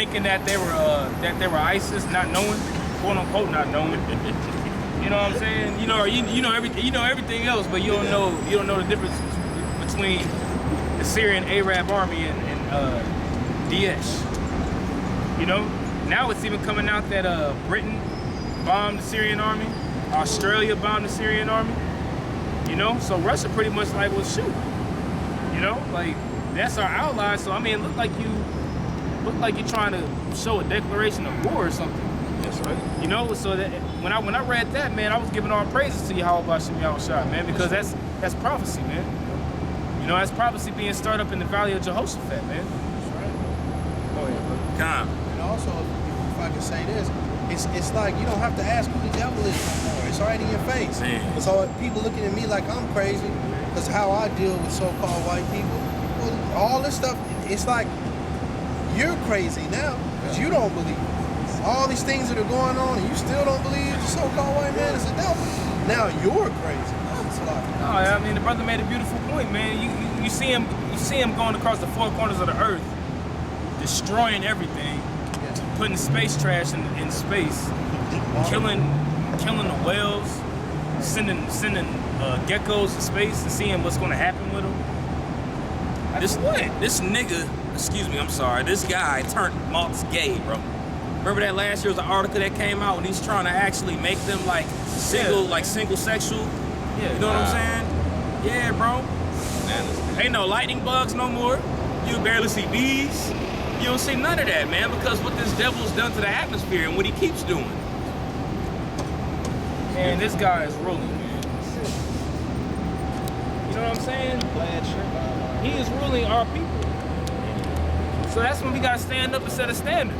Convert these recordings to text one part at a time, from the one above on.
thinking that they were ISIS, not knowing, quote unquote, not knowing. You know what I'm saying? You know everything else, but you don't know the difference between the Syrian Arab army and Daesh. You know, now it's even coming out that Britain bombed the Syrian army, Australia bombed the Syrian army. You know, so Russia pretty much like, well, shoot. You know, like that's our ally. So I mean, it looked like you're trying to show a declaration of war or something. That's right. You know, so that when I read that, man, I was giving all praises to Yahweh Shem Yahushua, man, because that's prophecy, man. You know, that's prophecy being stirred up in the Valley of Jehoshaphat, man. That's right. Go ahead, bro. And also, if I can say this, it's like you don't have to ask who the devil is no more. It's already in your face. Man. So people looking at me like I'm crazy because how I deal with so-called white people. Well, all this stuff, it's like you're crazy now because you don't believe it. All these things that are going on and you still don't believe the so-called white man is a devil. Now you're crazy. It's like, No, I mean the brother made a beautiful point, man. You see him going across the four corners of the earth, destroying everything, putting space trash in space, killing the whales, sending geckos to space and seeing what's going to happen with them. This nigga, excuse me, I'm sorry. This guy turned moths gay, bro. Remember that last year was an article that came out when he's trying to actually make them like single sexual. Yeah, You know what I'm saying? Yeah, bro. Ain't no lightning bugs no more. You barely see bees. You don't see none of that, man, because what this devil's done to the atmosphere and what he keeps doing. Man, this guy is ruling, man. You know what I'm saying? He is ruling our people. So that's when we gotta stand up and set a standard.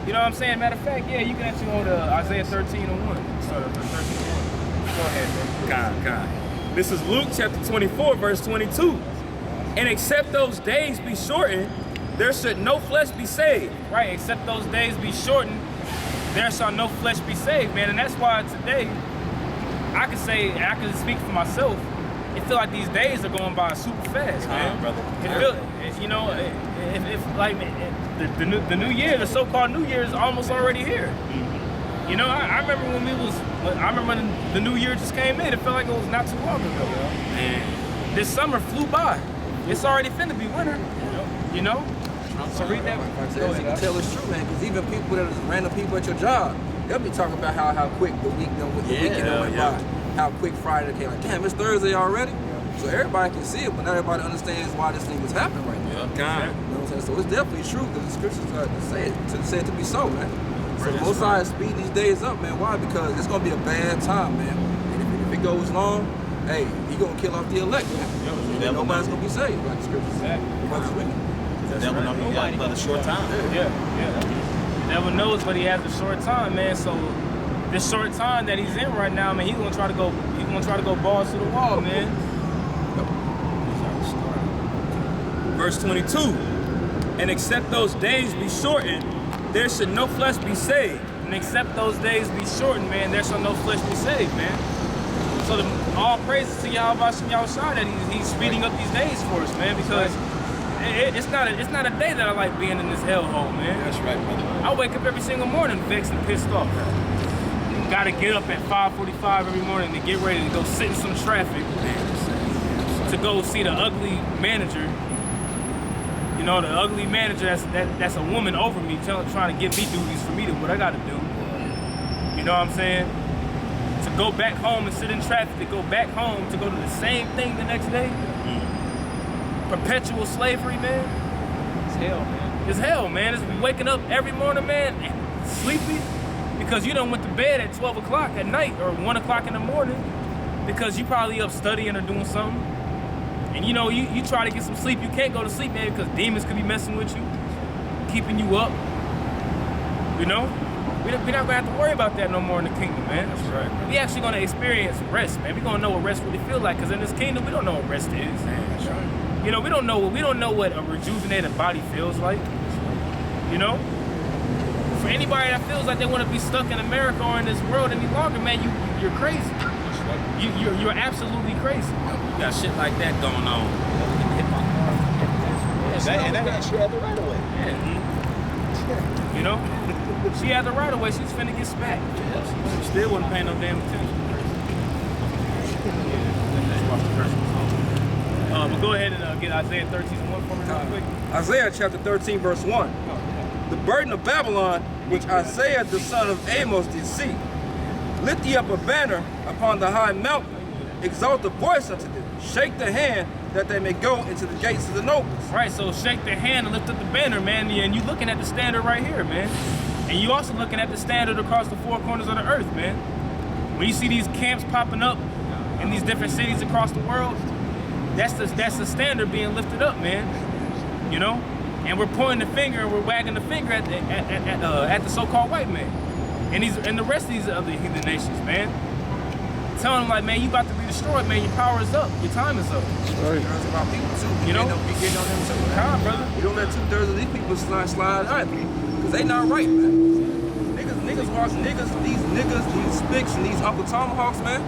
You know what I'm saying? Matter of fact, yeah, you can actually go to Isaiah 13:1. Start at 13:1. Go ahead, bro. God. This is Luke chapter 24, verse 22. And except those days be shortened, there should no flesh be saved. Right, except those days be shortened, there shall no flesh be saved, man. And that's why today, I can say, and I can speak for myself, it feel like these days are going by super fast, man. Brother. It feel, you know, if like the new year, the so-called new year is almost already here. You know, I remember when the new year just came in. It felt like it was not too long ago. Man. This summer flew by. It's already finna be winter. You know. So read that. You can tell it's true, man, because even people that are random people at your job, they'll be talking about how quick the weekend went by, how quick Friday came. Like, damn, it's Thursday already. So everybody can see it, but not everybody understands why this thing is happening right now. God. You know what I'm saying? So it's definitely true because the scriptures say it to be so, man. So the Most High is speeding these days up, man. Why? Because it's gonna be a bad time, man. And if it goes long, hey, he gonna kill off the elect, man. And nobody's gonna be saved, like the scriptures say. Nobody's written. The devil knows he got but a short time. Yeah. The devil knows, but he has a short time, man. So this short time that he's in right now, man, he's gonna try to go balls to the wall, man. Verse 22. And except those days be shortened, there should no flesh be saved. And except those days be shortened, man, there shall no flesh be saved, man. So all praises to Yahweh Shem Yahushua that he's speeding up these days for us, man, because it's not a day that I like being in this hellhole, man. That's right, brother. I wake up every single morning vexed and pissed off. Gotta get up at 5:45 every morning to get ready to go sit in some traffic, to go see the ugly manager. You know, the ugly manager that's a woman over me trying to give me duties for me to what I gotta do. You know what I'm saying? To go back home and sit in traffic, to go back home, to go to the same thing the next day. Perpetual slavery, man. It's hell, man. It's hell, man. It's waking up every morning, man, sleepy, because you done went to bed at 12 o'clock at night or 1 o'clock in the morning because you probably up studying or doing something. And you know, you try to get some sleep, you can't go to sleep, man, because demons could be messing with you, keeping you up. You know? We're not gonna have to worry about that no more in the kingdom, man. That's right. We actually gonna experience rest, man. We're gonna know what rest really feels like, because in this kingdom, we don't know what rest is. That's right. You know, we don't know what a rejuvenated body feels like. You know? For anybody that feels like they want to be stuck in America or in this world any longer, man, you're crazy. You're absolutely crazy. You got shit like that going on. And that actually had the right away. Yeah. You know? She had the right of way. She's finna get smacked. She still wasn't paying no damn attention. But go ahead and get Isaiah 13:1 for me real quick. Isaiah chapter 13, verse 1. The burden of Babylon, which Isaiah the son of Amos did see. Lift ye up a banner upon the high mountain. Exalt the voice unto them. Shake the hand that they may go into the gates of the nobles. Right, so shake the hand and lift up the banner, man. And you looking at the standard right here, man. And you also looking at the standard across the four corners of the earth, man. When you see these camps popping up in these different cities across the world, that's the standard being lifted up, man. You know? And we're pointing the finger and we're wagging the finger at the so-called white man. And the rest of these other heathen nations, man. Telling them like, man, you about to be destroyed, man. Your power is up. Your time is up. Two-thirds of our people too. You know? We getting on them too. Come on, brother. You don't let 2/3 of these people slide out, because they not right, man. These Spicks and these Uncle Tomahawks, man,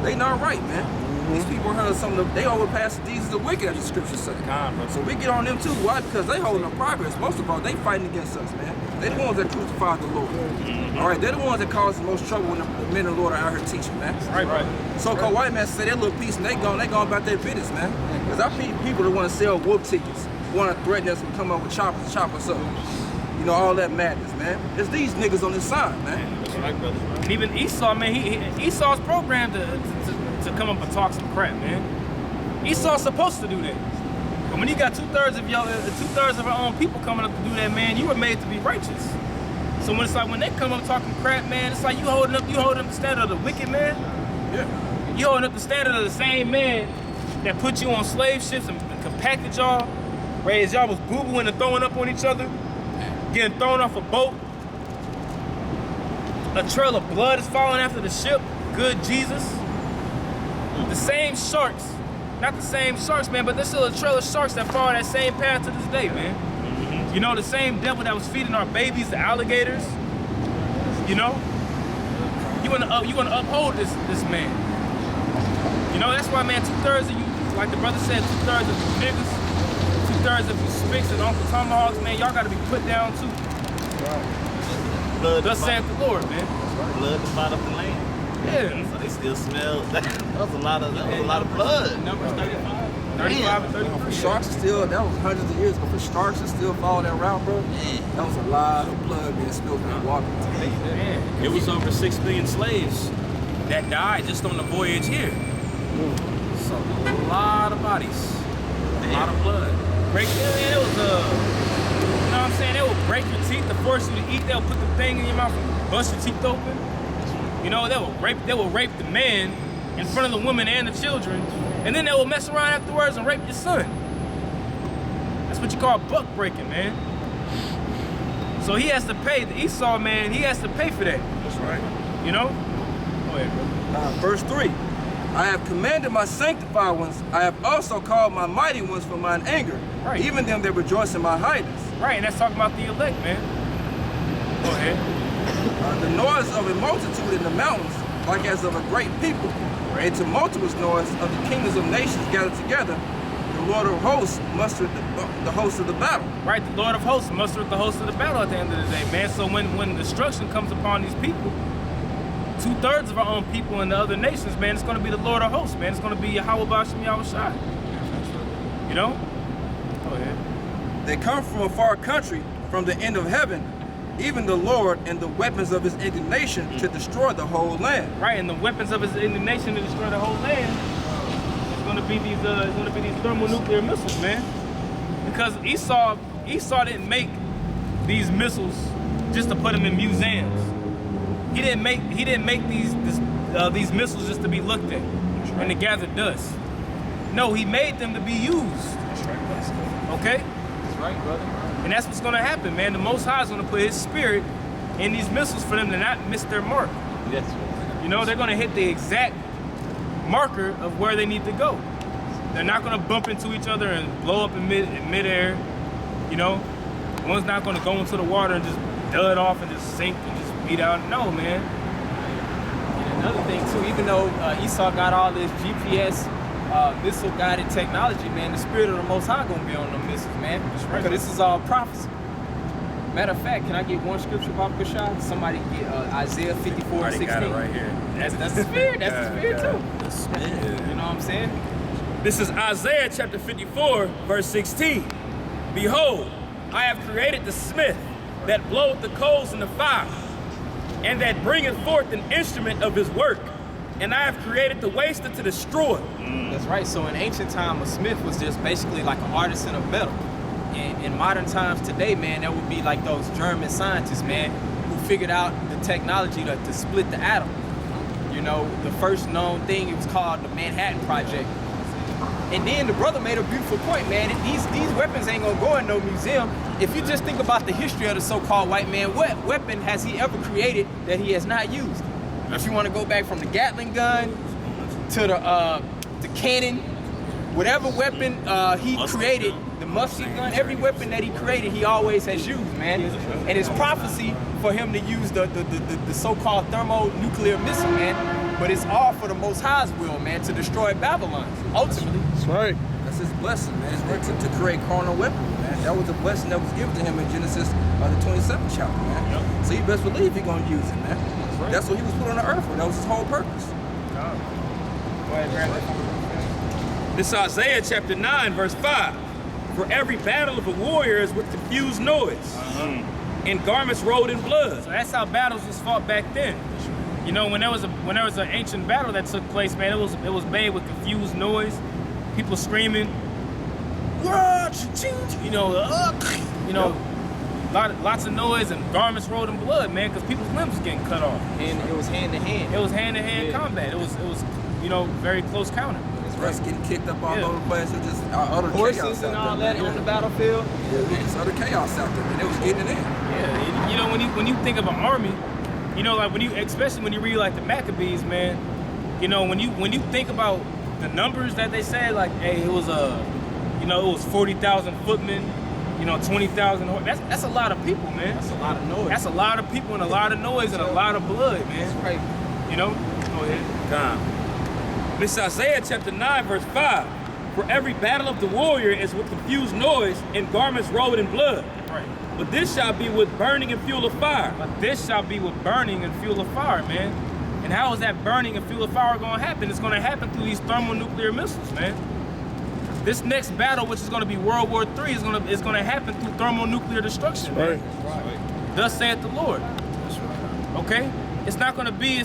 they not right, man. These people heard some of them, they overpass Jesus the wicked, as the scriptures say. So we get on them too. Why? Because they holding up progress. Most of all, they fighting against us, man. They're the ones that crucified the Lord. All right, they're the ones that cause the most trouble when the men of the Lord are out here teaching, man. Right. So-called white man say their little piece and they going about their business, man. Because I see people that want to sell whoop tickets, want to threaten us and come up with chop us up. You know, all that madness, man. It's these niggas on this side, man. Right, brother. And even Esau, man, Esau's programmed to come up and talk some crap, man. Esau's supposed to do that. But when you got 2/3 of our own people coming up to do that, man, you were made to be righteous. So when it's like when they come up talking crap, man, it's like you holding up the standard of the wicked man. Yeah. You holding up the standard of the same man that put you on slave ships and compacted y'all, raised y'all was boo-booing and throwing up on each other, getting thrown off a boat. A trail of blood is falling after the ship. Good Jesus. The same sharks, not the same sharks, man, but there's still a trail of sharks that follow that same path to this day, man. You know, the same devil that was feeding our babies, the alligators. You know, you wanna uphold this man. You know, that's why, man, 2/3 of you, like the brother said, 2/3 of you niggas, 2/3 of you Spicks and Uncle Tomahawks, man, y'all gotta be put down too. Blood Thus saith the Lord, man. Blood to fight up the land. Yeah. So they still smell. That was a lot of blood. Numbers 35 and 34. For sharks are still, that was hundreds of years ago. For sharks to still follow that route, bro, that was a lot of blood being spilled in the water. Man. It was over 6 million slaves that died just on the voyage here. So a lot of bodies, a lot of blood. Break it was you know what I'm saying? They will break your teeth to force you to eat. They'll put the thing in your mouth and bust your teeth open. You know, they will rape the man in front of the women and the children, and then they will mess around afterwards and rape your son. That's what you call buck breaking, man. So he has to pay. The Esau man, he has to pay for that. That's right. You know? Go ahead, bro. Verse 3. I have commanded my sanctified ones. I have also called my mighty ones for mine anger. Right. Even them that rejoice in my highness. Right, and that's talking about the elect, man. Go ahead. The noise of a multitude in the mountains, like as of a great people, a tumultuous noise of the kingdoms of nations gathered together. The Lord of hosts mustered the host of the battle. Right, the Lord of hosts mustered the host of the battle at the end of the day, man. So when destruction comes upon these people, 2/3 of our own people in the other nations, man, it's going to be the Lord of hosts, man. It's going to be Yahweh B'Ashem Yahushai. You know? Go ahead. They come from a far country, from the end of heaven, even the Lord and the weapons of his indignation to destroy the whole land. Right, and the weapons of his indignation to destroy the whole land is going to be these thermonuclear missiles, man. Because Esau didn't make these missiles just to put them in museums. He didn't make these missiles just to be looked at and to gather dust. No, he made them to be used. That's right, brother. Okay? That's right, brother. And that's what's gonna happen, man. The Most High is gonna put his spirit in these missiles for them to not miss their mark. Yes. You know, they're gonna hit the exact marker of where they need to go. They're not gonna bump into each other and blow up in midair. You know, one's not gonna go into the water and just dud off and just sink and just beat out. No, man. And another thing too, even though Esau got all this GPS missile guided technology, man, the spirit of the Most High gonna be on them missiles, man. Because this is all prophecy. Matter of fact, can I get one scripture, Papa Kashad? Somebody get Isaiah 54, Already 16. got it right here. That's the spirit. That's the spirit too. The Smith. You know what I'm saying? This is Isaiah chapter 54, verse 16. Behold, I have created the smith that bloweth the coals in the fire, and that bringeth forth an instrument of his work. And I have created the waster to destroy. That's right. So in ancient time, a smith was just basically like an artisan of metal. In modern times today, man, that would be like those German scientists, man, who figured out the technology to split the atom. You know, the first known thing, it was called the Manhattan Project. And then the brother made a beautiful point, man. These weapons ain't gonna go in no museum. If you just think about the history of the so-called white man, what weapon has he ever created that he has not used? If you want to go back from the Gatling gun to the cannon, whatever weapon he created, the musket gun, every weapon that he created, he always has used, man. And it's prophecy for him to use the so-called thermonuclear missile, man. But it's all for the Most High's will, man, to destroy Babylon, ultimately. That's right. That's his blessing, man. It's meant to create carnal weapons, man. That was a blessing that was given to him in Genesis, the 27th chapter, man. Yep. So you best believe he's gonna use it, man. That's what he was put on the earth for. That was his whole purpose. Go ahead, Brandon. This is Isaiah chapter 9, verse 5. For every battle of a warrior is with confused noise, and garments rolled in blood. So that's how battles was fought back then. You know, when there was an ancient battle that took place, man, it was made with confused noise, people screaming, lots of noise and garments rolled in blood, man, because people's limbs was getting cut off. And it was hand to hand. It was hand-to-hand combat. It was very close counter. Us getting kicked up all Yeah. over the place. It was just utter chaos Horses and out all there, that man. on the battlefield. Yeah, it was just utter chaos out there, man. They was getting it in. Yeah, you know, when you think of an army, you know, like especially when you read like the Maccabees, man, you know, when you think about the numbers that they said, like, hey, it was 40,000 footmen, 20,000. That's a lot of people, man. That's a lot of noise. That's a lot of people and a lot of noise and a lot of blood, man. That's right. You know? Go ahead. This is Isaiah chapter 9, verse 5. For every battle of the warrior is with confused noise and garments rolled in blood. Right. But this shall be with burning and fuel of fire. But this shall be with burning and fuel of fire, man. And how is that burning and fuel of fire going to happen? It's going to happen through these thermonuclear missiles, man. This next battle, which is going to be World War III, is going to happen through thermonuclear destruction, man. Thus saith the Lord. Okay? It's not going to be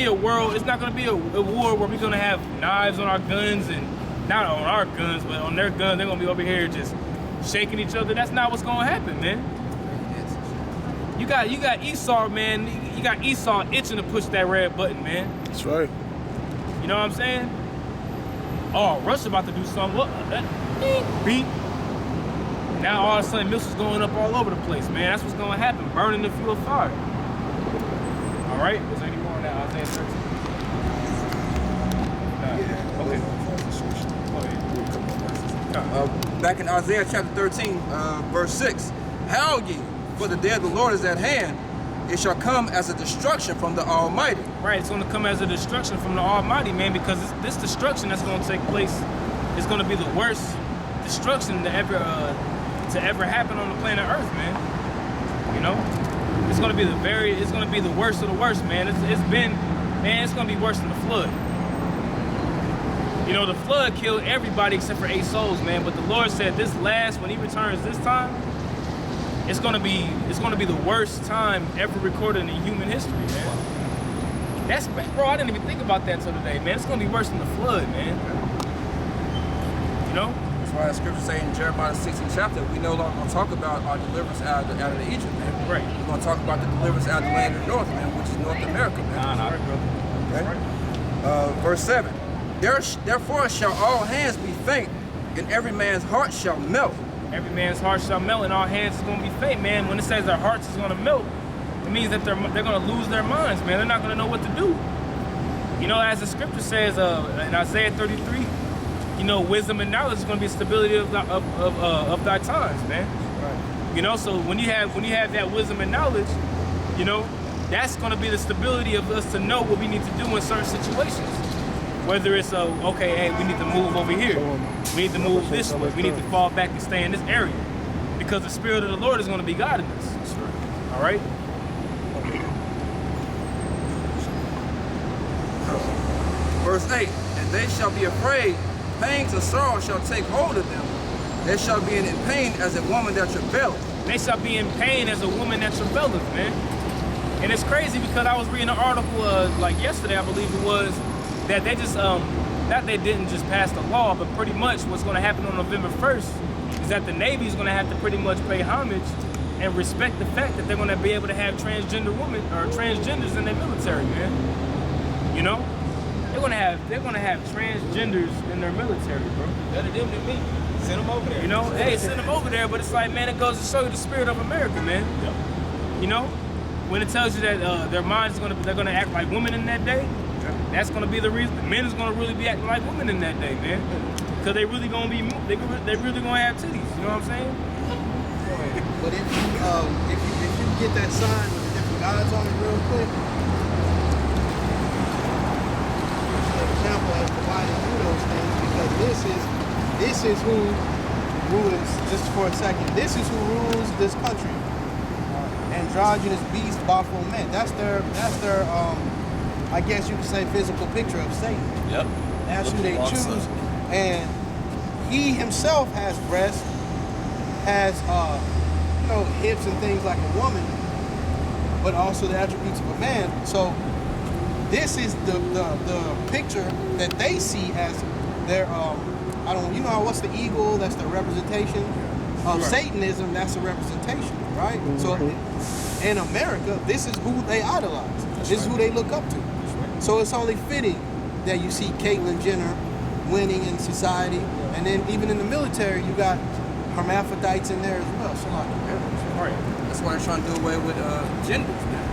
a war where we're going to have knives on our guns, and not on our guns, but on their guns. They're going to be over here just shaking each other. That's not what's going to happen, man. You got Esau, man. You got Esau itching to push that red button, man. That's right. You know what I'm saying? Oh, Russia about to do something. What? Beat. Now all of a sudden missiles going up all over the place, man. That's what's going to happen. Burning the fuel of fire. All right. Was there any more on that? Isaiah 13. Okay. Go ahead. Back in Isaiah chapter 13, verse 6. Hail ye, for the day of the Lord is at hand. It shall come as a destruction from the Almighty. Right, it's going to come as a destruction from the Almighty, man, because this destruction that's going to take place is going to be the worst destruction to ever happen on the planet Earth, man. You know, it's going to be the worst of the worst, man. It's going to be worse than the flood. You know, the flood killed everybody except for 8 souls, man. But the Lord said this last, when He returns this time, it's gonna be the worst time ever recorded in human history, man. Bro, I didn't even think about that till today, man. It's gonna be worse than the flood, man. You know? That's why the scripture say in Jeremiah 16th chapter, we no longer gonna talk about our deliverance out of Egypt, man. Right. We're gonna talk about the deliverance out of the land of the north, man, which is North America, man. Okay? Verse 7. Therefore shall all hands be faint, and every man's heart shall melt. Every man's heart shall melt, and our hands is gonna be faint, man. When it says their hearts is gonna melt, it means that they're gonna lose their minds, man. They're not gonna know what to do. You know, as the scripture says in Isaiah 33, you know, wisdom and knowledge is gonna be the stability of thy times, man. Right. You know, so when you have that wisdom and knowledge, you know, that's gonna be the stability of us to know what we need to do in certain situations. Whether it's okay, hey, we need to move over here. We need to move this way. We need to fall back and stay in this area. Because the Spirit of the Lord is going to be guiding us. All right. Verse 8, and they shall be afraid, pangs and sorrow shall take hold of them. They shall be in pain as a woman that travaileth. They shall be in pain as a woman that travaileth, man. And it's crazy because I was reading an article like yesterday, I believe it was, that they just that they didn't just pass the law, but pretty much what's going to happen on November 1st is that the Navy is going to have to pretty much pay homage and respect the fact that they're going to be able to have transgender women or transgenders in their military, man. You know, they're going to have transgenders in their military, bro. Better them than me. Send them over there. You know, hey, send them over there, but it's like, man, it goes to show you the spirit of America, man. Yep. You know, when it tells you that their minds they're gonna act like women in that day, that's gonna be the reason. Men is gonna really be acting like women in that day, man. Cause they really gonna be, they really gonna have titties. You know what I'm saying? But if you get that sign with the different gods on it real quick, the example has provided you those things because this is who rules. Just for a second, this is who rules this country. Androgynous beast, Baphomet. That's their I guess you could say physical picture of Satan. Yep. That's who they choose. And he himself has breasts, has hips and things like a woman, but also the attributes of a man. So this is the picture that they see as their what's the eagle? That's the representation of Satanism. That's a representation, right? So in America, this is who they idolize. This is who they look up to. So it's only fitting that you see Caitlyn Jenner winning in society, and then even in the military, you got hermaphrodites in there as well. So like, Right. That's why they're trying to do away with genders now.